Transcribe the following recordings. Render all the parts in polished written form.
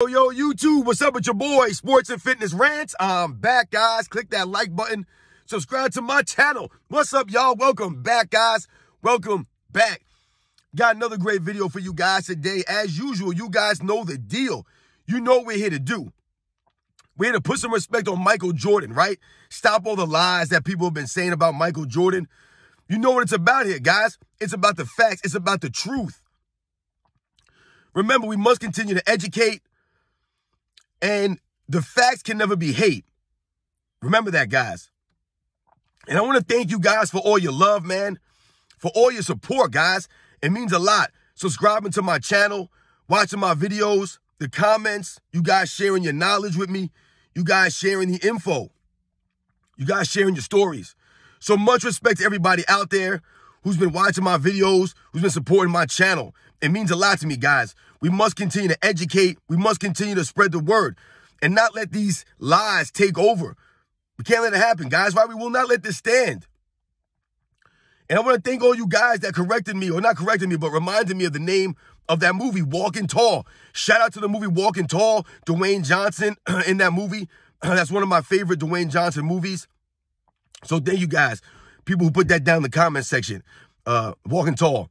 Yo, YouTube, what's up with your boy, Sports and Fitness Rants? I'm back, guys. Click that like button. Subscribe to my channel. What's up, y'all? Welcome back, guys. Welcome back. Got another great video for you guys today. As usual, you guys know the deal. You know what we're here to do. We're here to put some respect on Michael Jordan, right? Stop all the lies that people have been saying about Michael Jordan. You know what it's about here, guys. It's about the facts. It's about the truth. Remember, we must continue to educate. And the facts can never be hate. Remember that, guys. And I want to thank you guys for all your love, man. For all your support, guys. It means a lot. Subscribing to my channel, watching my videos, the comments, you guys sharing your knowledge with me, you guys sharing the info, you guys sharing your stories. So much respect to everybody out there who's been watching my videos, who's been supporting my channel. It means a lot to me, guys. We must continue to educate. We must continue to spread the word and not let these lies take over. We can't let it happen, guys, right? We will not let this stand. And I want to thank all you guys that corrected me, or not corrected me, but reminded me of the name of that movie, Walking Tall. Shout out to the movie Walking Tall, Dwayne Johnson in that movie. That's one of my favorite Dwayne Johnson movies. So thank you guys, people who put that down in the comment section, Walking Tall.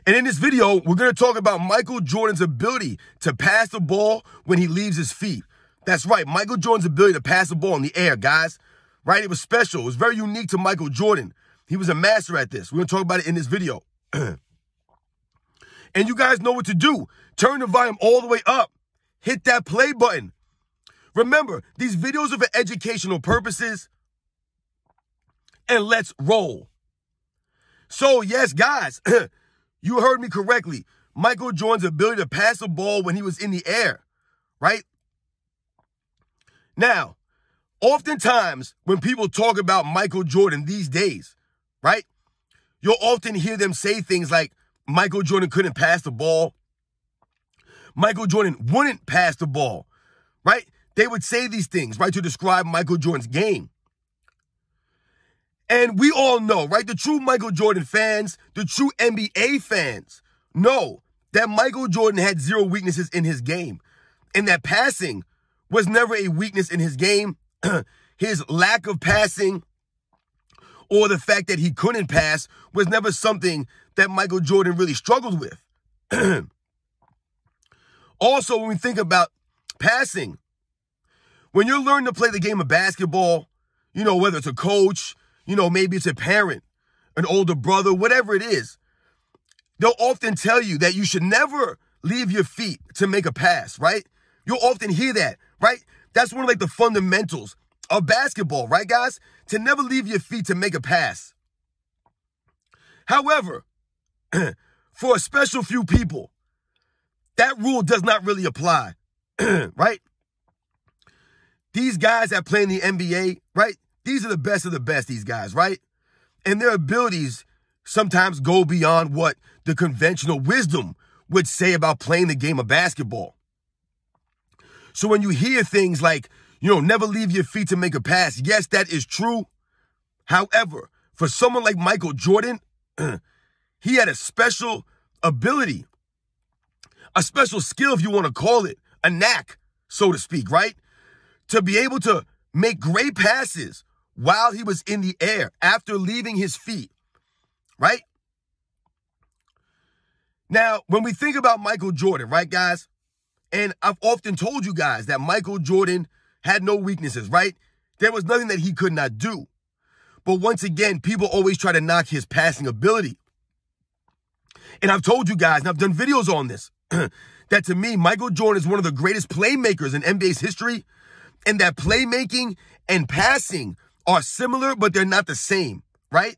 And in this video, we're going to talk about Michael Jordan's ability to pass the ball when he leaves his feet. That's right, Michael Jordan's ability to pass the ball in the air, guys. Right? It was special. It was very unique to Michael Jordan. He was a master at this. We're going to talk about it in this video. And you guys know what to do. Turn the volume all the way up. Hit that play button. Remember, these videos are for educational purposes. And let's roll. So, yes, guys, you heard me correctly. Michael Jordan's ability to pass the ball when he was in the air, right? Now, oftentimes when people talk about Michael Jordan these days, right, you'll often hear them say things like Michael Jordan couldn't pass the ball. Michael Jordan wouldn't pass the ball, right? They would say these things, right, to describe Michael Jordan's game. And we all know, right, the true Michael Jordan fans, the true NBA fans know that Michael Jordan had zero weaknesses in his game and that passing was never a weakness in his game. His lack of passing or the fact that he couldn't pass was never something that Michael Jordan really struggled with. Also, when we think about passing, when you're learning to play the game of basketball, you know, whether it's a coach, you know, maybe it's a parent, an older brother, whatever it is, they'll often tell you that you should never leave your feet to make a pass, right? You'll often hear that, right? That's one of like the fundamentals of basketball, right, guys? To never leave your feet to make a pass. However, for a special few people, that rule does not really apply, right? These guys that play in the NBA, right? These are the best of the best, these guys, right? And their abilities sometimes go beyond what the conventional wisdom would say about playing the game of basketball. So when you hear things like, you know, never leave your feet to make a pass, yes, that is true. However, for someone like Michael Jordan, he had a special ability, a special skill, if you want to call it, a knack, so to speak, right? To be able to make great passes while he was in the air after leaving his feet, right? Now, when we think about Michael Jordan, right, guys? And I've often told you guys that Michael Jordan had no weaknesses, right? There was nothing that he could not do. But once again, people always try to knock his passing ability. And I've told you guys, and I've done videos on this, that to me, Michael Jordan is one of the greatest playmakers in NBA's history, and that playmaking and passing are similar, but they're not the same, right?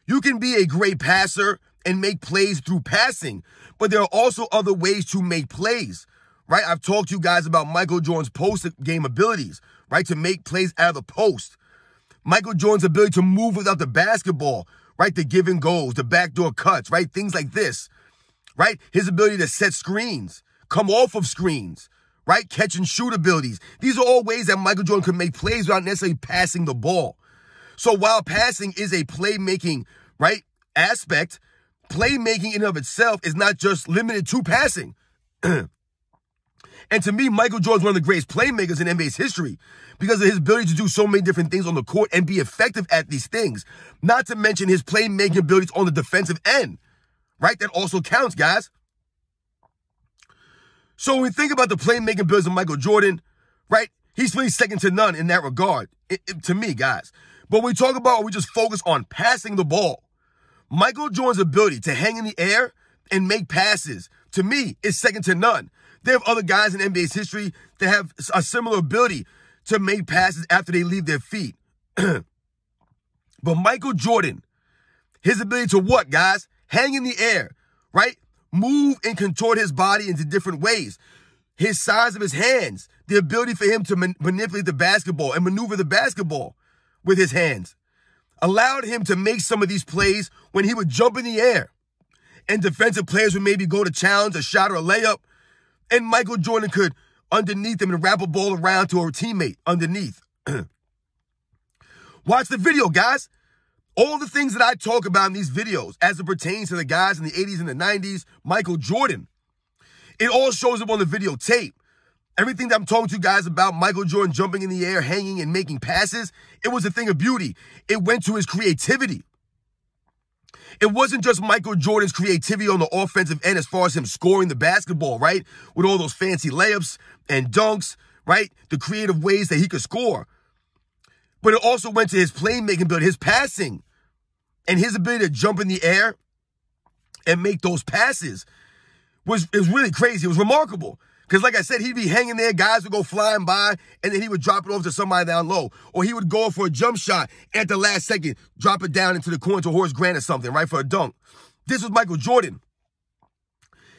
You can be a great passer and make plays through passing, but there are also other ways to make plays, right? I've talked to you guys about Michael Jordan's post-game abilities, right? To make plays out of the post. Michael Jordan's ability to move without the basketball, right? The give and goes, the backdoor cuts, right? Things like this, right? His ability to set screens, come off of screens, right? Catch and shoot abilities. These are all ways that Michael Jordan could make plays without necessarily passing the ball. So while passing is a playmaking, right, aspect, playmaking in and of itself is not just limited to passing. And to me, Michael Jordan's one of the greatest playmakers in NBA's history because of his ability to do so many different things on the court and be effective at these things. Not to mention his playmaking abilities on the defensive end, right? That also counts, guys. So when we think about the playmaking abilities of Michael Jordan, right, he's really second to none in that regard, to me, guys. But when we talk about, we just focus on passing the ball. Michael Jordan's ability to hang in the air and make passes, to me, is second to none. There have other guys in NBA's history that have a similar ability to make passes after they leave their feet. But Michael Jordan, his ability to what, guys? Hang in the air, right? Move and contort his body into different ways. His size of his hands, the ability for him to manipulate the basketball and maneuver the basketball with his hands, allowed him to make some of these plays when he would jump in the air. And defensive players would maybe go to challenge a shot or a layup, and Michael Jordan could underneath him and wrap a ball around to a teammate underneath. Watch the video, guys. All the things that I talk about in these videos as it pertains to the guys in the 80s and the 90s, Michael Jordan, it all shows up on the videotape. Everything that I'm talking to you guys about Michael Jordan jumping in the air, hanging and making passes, it was a thing of beauty. It went to his creativity. It wasn't just Michael Jordan's creativity on the offensive end as far as him scoring the basketball, right? With all those fancy layups and dunks, right? The creative ways that he could score. But it also went to his playmaking ability, his passing, and his ability to jump in the air and make those passes was really crazy. It was remarkable. Because like I said, he'd be hanging there, guys would go flying by, and then he would drop it off to somebody down low. Or he would go for a jump shot at the last second, drop it down into the corner to Horace Grant or something, right, for a dunk. This was Michael Jordan.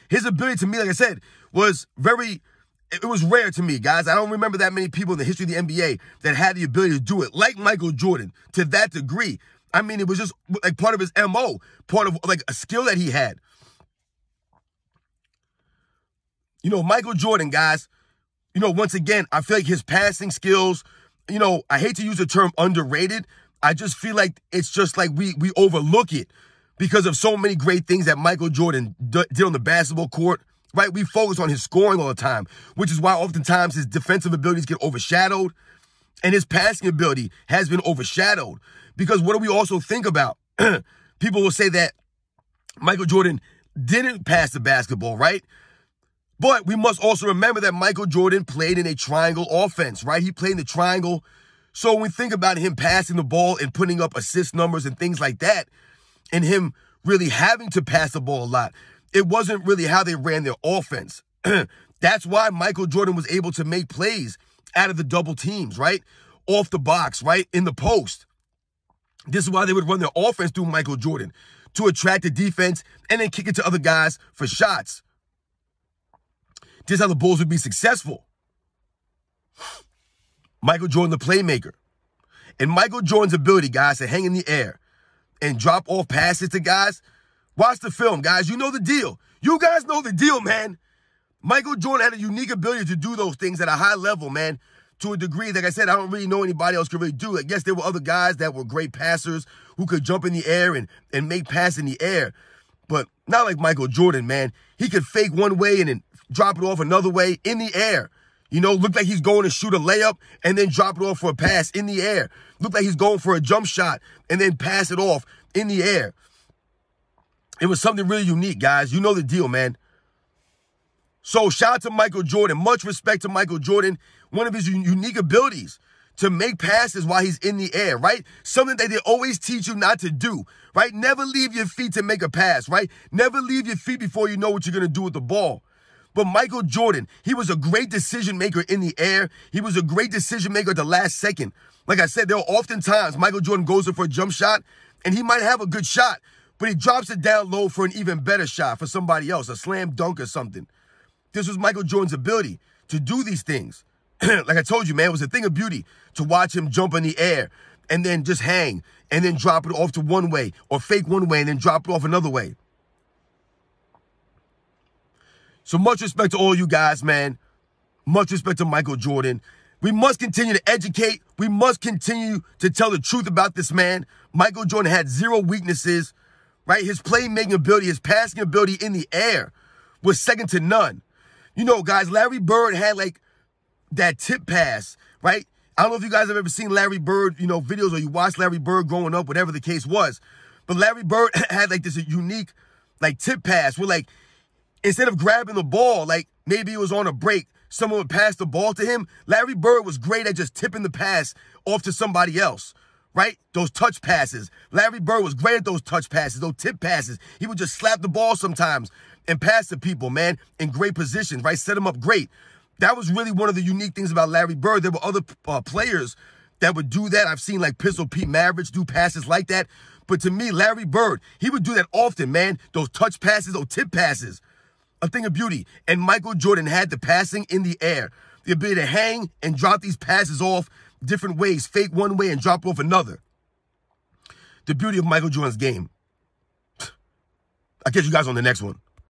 His ability to me, like I said, was it was rare to me, guys. I don't remember that many people in the history of the NBA that had the ability to do it like Michael Jordan to that degree. I mean, it was just like part of his MO, part of like a skill that he had. You know, Michael Jordan, guys, you know, once again, I feel like his passing skills, you know, I hate to use the term underrated. I just feel like it's just like we overlook it because of so many great things that Michael Jordan did on the basketball court, right? We focus on his scoring all the time, which is why oftentimes his defensive abilities get overshadowed and his passing ability has been overshadowed. Because what do we also think about? People will say that Michael Jordan didn't pass the basketball, right? But we must also remember that Michael Jordan played in a triangle offense, right? He played in the triangle. So when we think about him passing the ball and putting up assist numbers and things like that, and him really having to pass the ball a lot, it wasn't really how they ran their offense. That's why Michael Jordan was able to make plays out of the double teams, right? Off the box, right? In the post. This is why they would run their offense through Michael Jordan, to attract the defense and then kick it to other guys for shots. This is how the Bulls would be successful. Michael Jordan, the playmaker. And Michael Jordan's ability, guys, to hang in the air and drop off passes to guys. Watch the film, guys. You know the deal. You guys know the deal, man. Michael Jordan had a unique ability to do those things at a high level, man, to a degree. Like I said, I don't really know anybody else could really do it. I guess there were other guys that were great passers who could jump in the air and make passes in the air. But not like Michael Jordan, man. He could fake one way and then drop it off another way in the air. You know, look like he's going to shoot a layup and then drop it off for a pass in the air. Look like he's going for a jump shot and then pass it off in the air. It was something really unique, guys. You know the deal, man. So shout out to Michael Jordan. Much respect to Michael Jordan. One of his unique abilities to make passes while he's in the air, right? Something that they always teach you not to do, right? Never leave your feet to make a pass, right? Never leave your feet before you know what you're going to do with the ball. But Michael Jordan, he was a great decision maker in the air. He was a great decision maker at the last second. Like I said, there are often times Michael Jordan goes in for a jump shot and he might have a good shot, but he drops it down low for an even better shot for somebody else, a slam dunk or something. This was Michael Jordan's ability to do these things. Like I told you, man, it was a thing of beauty to watch him jump in the air and then just hang and then drop it off to one way or fake one way and then drop it off another way. So much respect to all you guys, man. Much respect to Michael Jordan. We must continue to educate. We must continue to tell the truth about this man. Michael Jordan had zero weaknesses, right? His playmaking ability, his passing ability in the air was second to none. You know, guys, Larry Bird had like that tip pass, right? I don't know if you guys have ever seen Larry Bird, you know, videos, or you watched Larry Bird growing up, whatever the case was. But Larry Bird had like this unique like tip pass where like instead of grabbing the ball, like maybe it was on a break, someone would pass the ball to him. Larry Bird was great at just tipping the pass off to somebody else, right? Those touch passes. Larry Bird was great at those touch passes, those tip passes. He would just slap the ball sometimes and pass to people, man, in great positions, right? Set them up great. That was really one of the unique things about Larry Bird. There were other players that would do that. I've seen like Pistol Pete Maravich do passes like that. But to me, Larry Bird, he would do that often, man. Those touch passes, those tip passes. A thing of beauty. And Michael Jordan had the passing in the air. The ability to hang and drop these passes off different ways. Fake one way and drop off another. The beauty of Michael Jordan's game. I'll catch you guys on the next one.